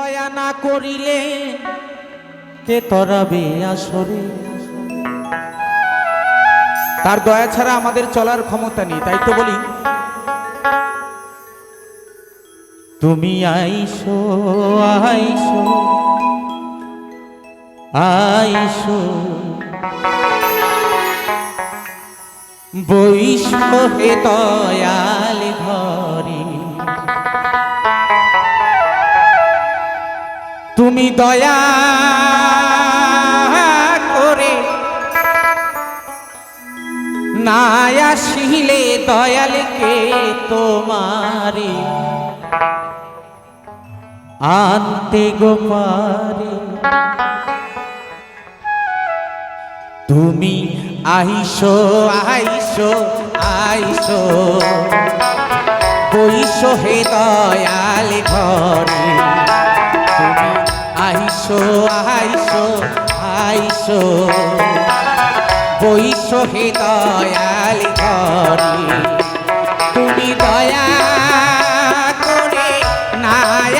দয়া না করিলে কে তরাবে আসরে। তার দয়া ছাড়া আমাদের চলার ক্ষমতা নেই, তাই তো বলি তুমি আইসো আইসো আইসো বৈষ্ণো হে দয়াল ঘরে। তুমি দয়া করে না আসিলে দয়ালকে তোমারে আনতে গোপারে। তুমি আইসো আইসো আইসো বৈসো হে দয়াল ঘরে। তুমি আইসো আইসো আইসো বৈসো হে দয়াল ঘরে। তুমি দয়া করে না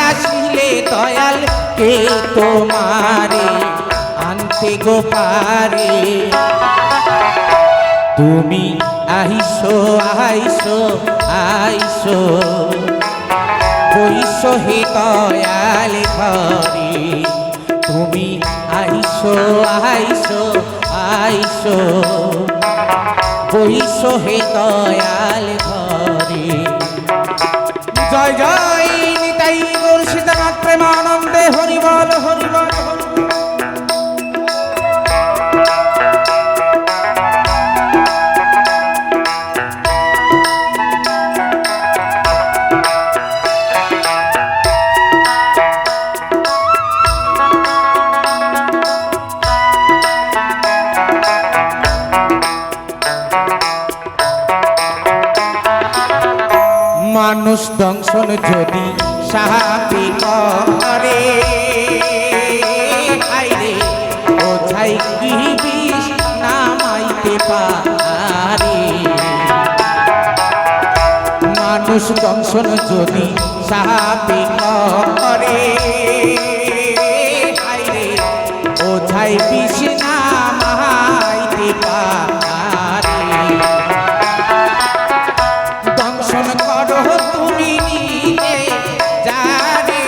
আসিলে দয়াল কে তোমারে আনতে গোপারে। তুমি আইসো আইসো আইসো বৈসো হে দয়াল ঘরে। তুমি আইসো আইসো আইসো বৈসো হে দয়াল ঘরে। জয় জয় নিতাই গৌর সীতানাথ প্রেমানন্দে হরি বল হরি বল। মানুষ দংশন যদি সাহাবি করে আইরে ওঝাই কি বিষ নামাইতে পারে। মানুষ দংশন যদি সাহাবি করে আইরে ওঝাই বিষ নামাইতে পারে। দংশন করো তুমি নিজে জানে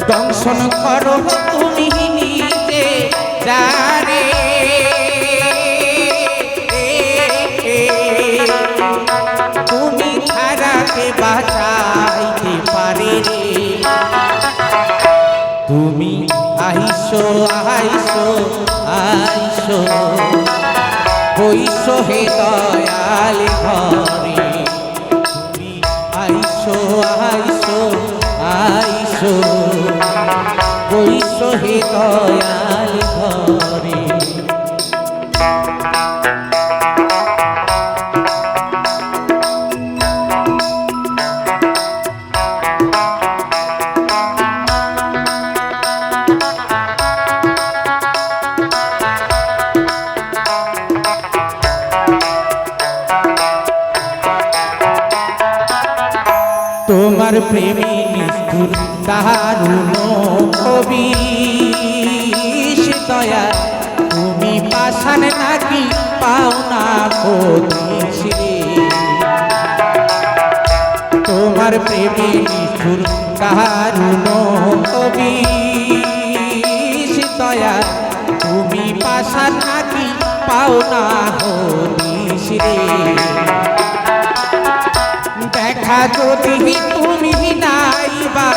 দংশন করো তুমি নিজে জানে। তুমি ছাড়াতে বাঁচাইতে পারে। তুমি আইসো আইসো আইসো বৈসো হে দয়াল ঘরে। তুমি আইসো আইসো আইসো বৈসো হে দয়াল ঘরে। তোমার প্রেমী নিষ্ঠুর দারুণ কবিশ দয়া। তুমি পাষাণ নাকি পাও না কবিশ রে। তোমার প্রেমী নিষ্ঠুর দারুণ কবিশ দয়া। তুমি পাষাণ নাকি পাও না কবিশ রে। দেখা যদি তুমি নাইবা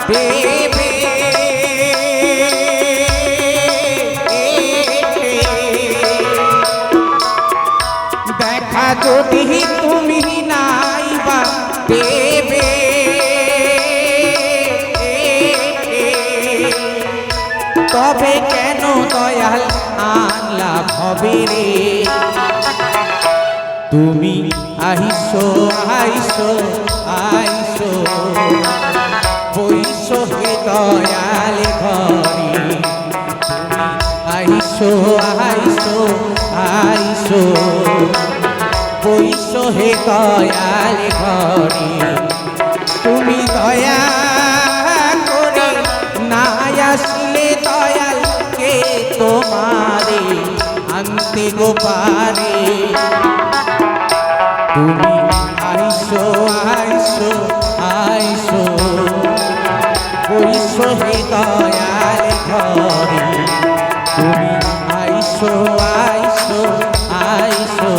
দেবে দেখা যদি তুমি নাইবা দেবে তবে কেন দয়াল আনলা ভবে রে। তুমি আইসো আইসো আইসো বৈসো হে দয়াল ঘরে। তুমি আইসো আইসো আইসো বৈশ হে দয়াল ঘরে তুমি দয়া করে না আসলে দয়াল কে তোমারে আনতে গোপারে তুমি আইসো আইসো আইসো বৈশ হে দয়াল ঘরে তুমি আইসো আইসো আইসো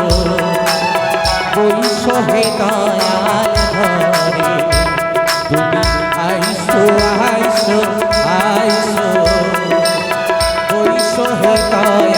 বৈশ হে দয়াল ঘরে তুমি আইসো আইসো আইসো বৈশ হে দয়াল